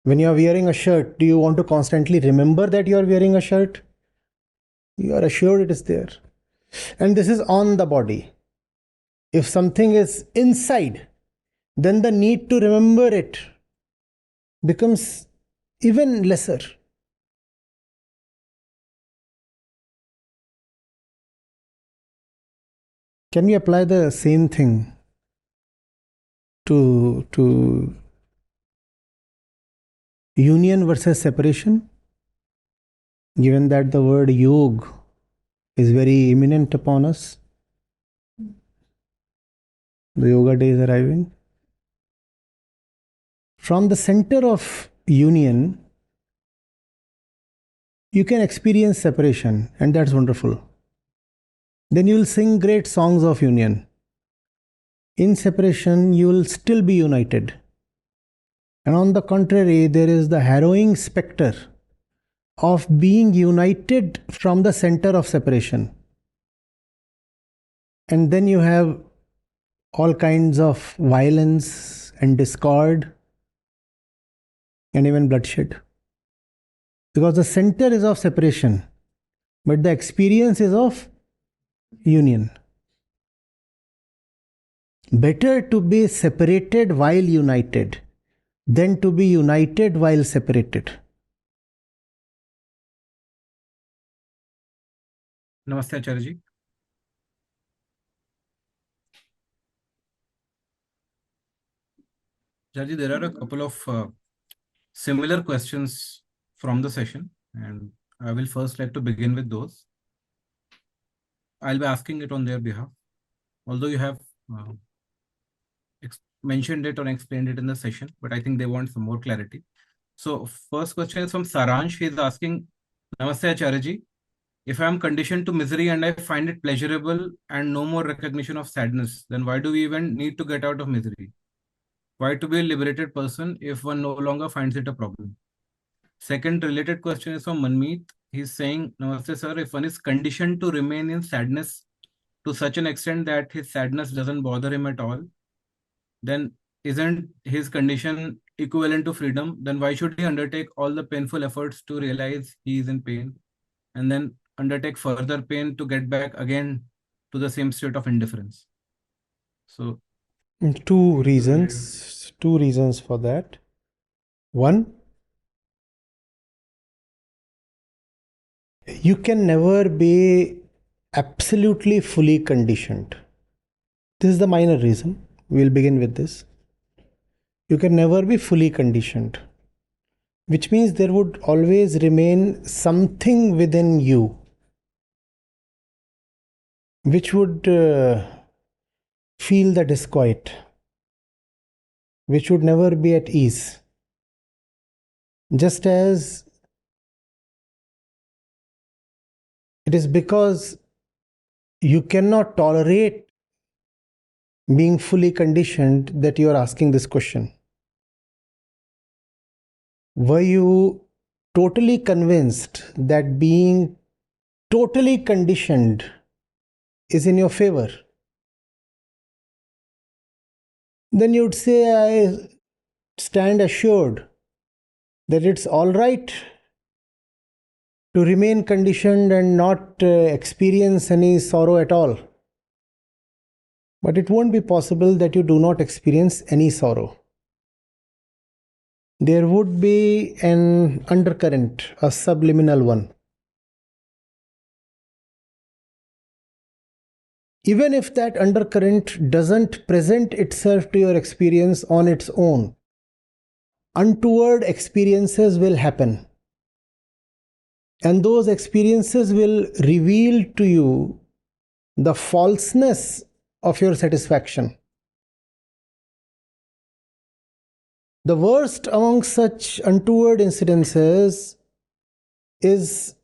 When you are wearing a shirt, do you want to constantly remember that you are wearing a shirt? You are assured it is there. And this is on the body. If something is inside, then the need to remember it becomes even lesser. Can we apply the same thing to union versus separation? Given that the word yoga is very imminent upon us, the yoga day is arriving. From the center of union, you can experience separation, and that's wonderful. Then you will sing great songs of union. In separation, you will still be united. And on the contrary, there is the harrowing specter of being united from the center of separation. And then you have all kinds of violence and discord and even bloodshed. Because the center is of separation, but the experience is of union. Better to be separated while united than to be united while separated. Namaste, Acharya Ji. Acharya Ji, there are a couple of similar questions from the session, and I will first like to begin with those. I'll be asking it on their behalf, although you have mentioned it or explained it in the session, but I think they want some more clarity. So first question is from Saransh. He is asking, Namaste, Acharya Ji. If I am conditioned to misery and I find it pleasurable and no more recognition of sadness, then why do we even need to get out of misery? Why to be a liberated person if one no longer finds it a problem? Second related question is from Manmeet. He's saying, Namaste sir, if one is conditioned to remain in sadness to such an extent that his sadness doesn't bother him at all, then isn't his condition equivalent to freedom? Then why should he undertake all the painful efforts to realize he is in pain and then undertake further pain to get back again to the same state of indifference? So Two reasons for that. One, you can never be absolutely fully conditioned. This is the minor reason. We'll begin with this. You can never be fully conditioned, which means there would always remain something within you which would feel the disquiet, which would never be at ease. Just as it is because you cannot tolerate being fully conditioned that you are asking this question. Were you totally convinced that being totally conditioned is in your favor? Then you would say, I stand assured that it's all right to remain conditioned and not experience any sorrow at all. But it won't be possible that you do not experience any sorrow. There would be an undercurrent, a subliminal one. Even if that undercurrent doesn't present itself to your experience on its own, untoward experiences will happen. And those experiences will reveal to you the falseness of your satisfaction. The worst among such untoward incidences is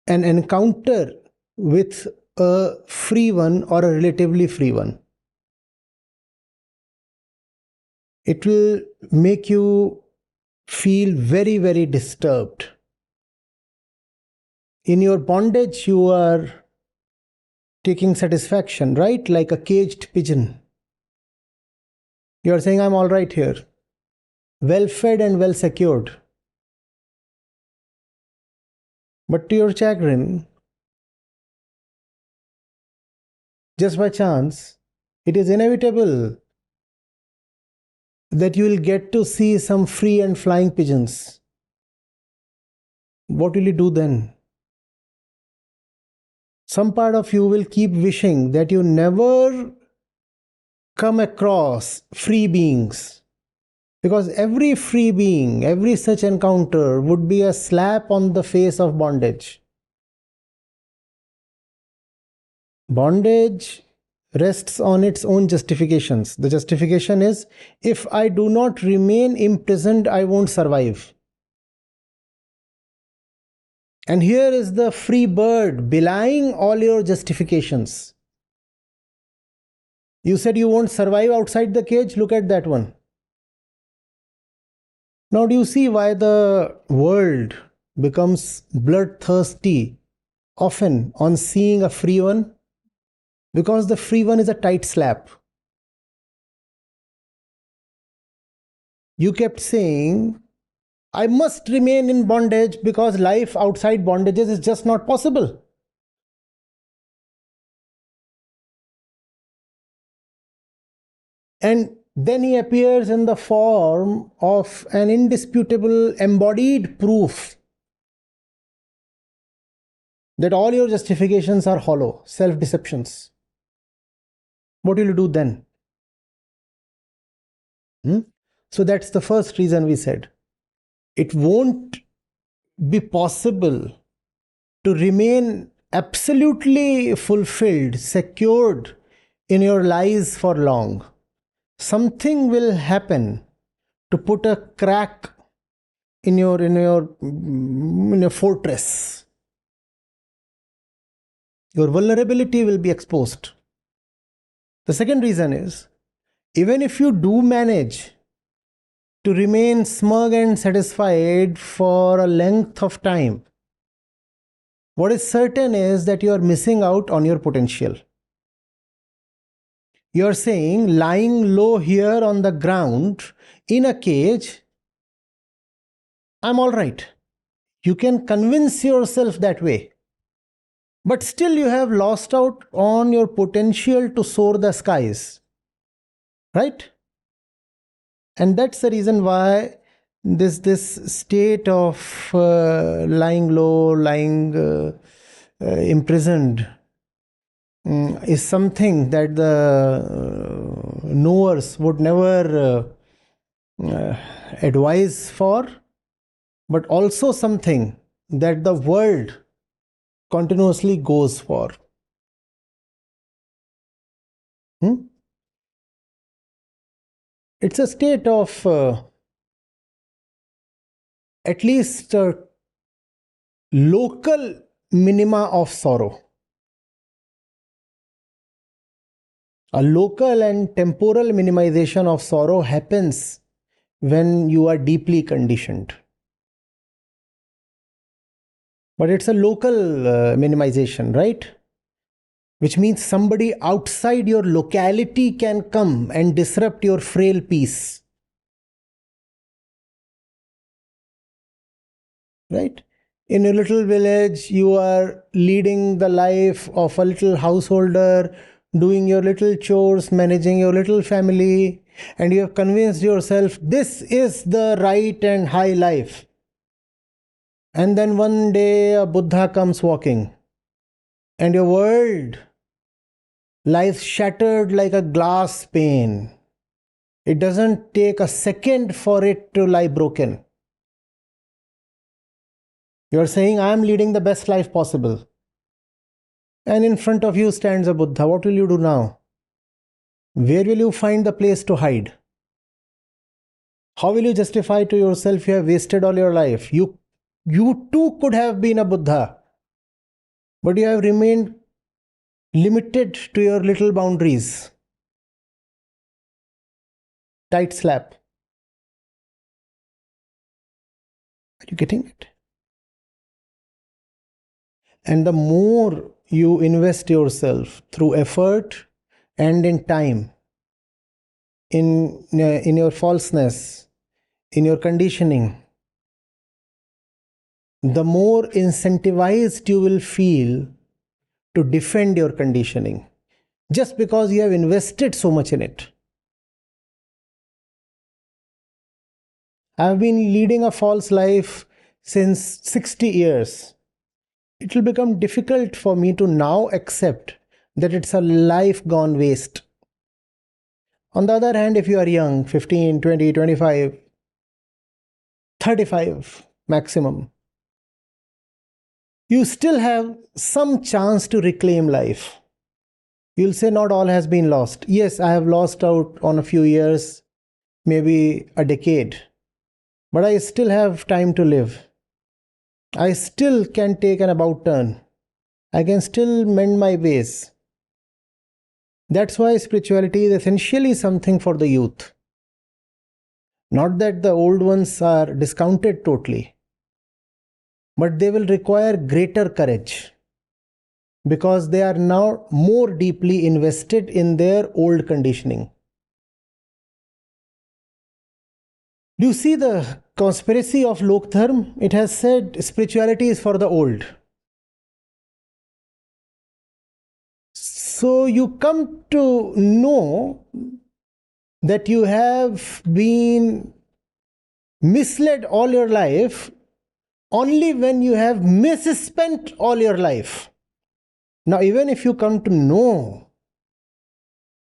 an encounter with a free one or a relatively free one. It will make you feel very, very disturbed. In your bondage, you are taking satisfaction, right? Like a caged pigeon. You are saying, I'm all right here, well fed and well secured. But to your chagrin, just by chance, it is inevitable that you will get to see some free and flying pigeons. What will you do then? Some part of you will keep wishing that you never come across free beings. Because every free being, every such encounter would be a slap on the face of bondage. Bondage rests on its own justifications. The justification is, if I do not remain imprisoned, I won't survive. And here is the free bird belying all your justifications. You said you won't survive outside the cage, look at that one. Now, do you see why the world becomes bloodthirsty often on seeing a free one? Because the free one is a tight slap. You kept saying, I must remain in bondage because life outside bondages is just not possible. And then he appears in the form of an indisputable embodied proof that all your justifications are hollow, self-deceptions. What will you do then? So that's the first reason we said. It won't be possible to remain absolutely fulfilled, secured in your lies for long. Something will happen to put a crack in your fortress. Your vulnerability will be exposed. The second reason is, even if you do manage to remain smug and satisfied for a length of time, what is certain is that you are missing out on your potential. You are saying, lying low here on the ground in a cage, I'm all right. You can convince yourself that way. But still you have lost out on your potential to soar the skies. Right? And that's the reason why this state of lying low, lying imprisoned is something that the knowers would never advise for, but also something that the world continuously goes for. It's a state of at least local minima of sorrow. A local and temporal minimization of sorrow happens when you are deeply conditioned. But it's a local minimization, right? Which means somebody outside your locality can come and disrupt your frail peace. Right? In a little village, you are leading the life of a little householder, doing your little chores, managing your little family, and you have convinced yourself this is the right and high life. And then one day a Buddha comes walking, and your world lies shattered like a glass pane. It doesn't take a second for it to lie broken. You're saying, I'm leading the best life possible. And in front of you stands a Buddha. What will you do now? Where will you find the place to hide? How will you justify to yourself you have wasted all your life? You too could have been a Buddha, but you have remained limited to your little boundaries. Tight slap. Are you getting it? And the more you invest yourself through effort and in time, in your falseness, in your conditioning, the more incentivized you will feel to defend your conditioning, just because you have invested so much in it. I have been leading a false life since 60 years. It will become difficult for me to now accept that it's a life gone waste. On the other hand, if you are young, 15, 20, 25, 35 maximum, you still have some chance to reclaim life. You'll say not all has been lost. Yes, I have lost out on a few years, maybe a decade, but I still have time to live. I still can take an about turn. I can still mend my ways. That's why spirituality is essentially something for the youth. Not that the old ones are discounted totally, but they will require greater courage because they are now more deeply invested in their old conditioning. Do you see the conspiracy of Lok Dharm? It has said spirituality is for the old. So you come to know that you have been misled all your life only when you have misspent all your life. Now, even if you come to know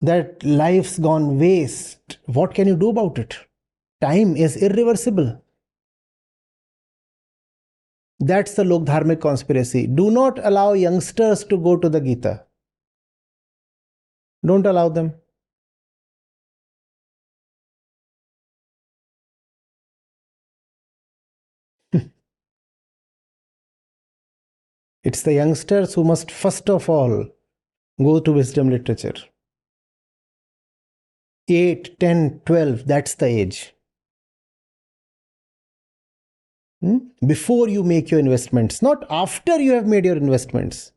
that life's gone waste, what can you do about it? Time is irreversible. That's the Lok Dharmic conspiracy. Do not allow youngsters to go to the Gita. Don't allow them. It's the youngsters who must first of all go to wisdom literature. 8, 10, 12, that's the age. Before you make your investments, not after you have made your investments.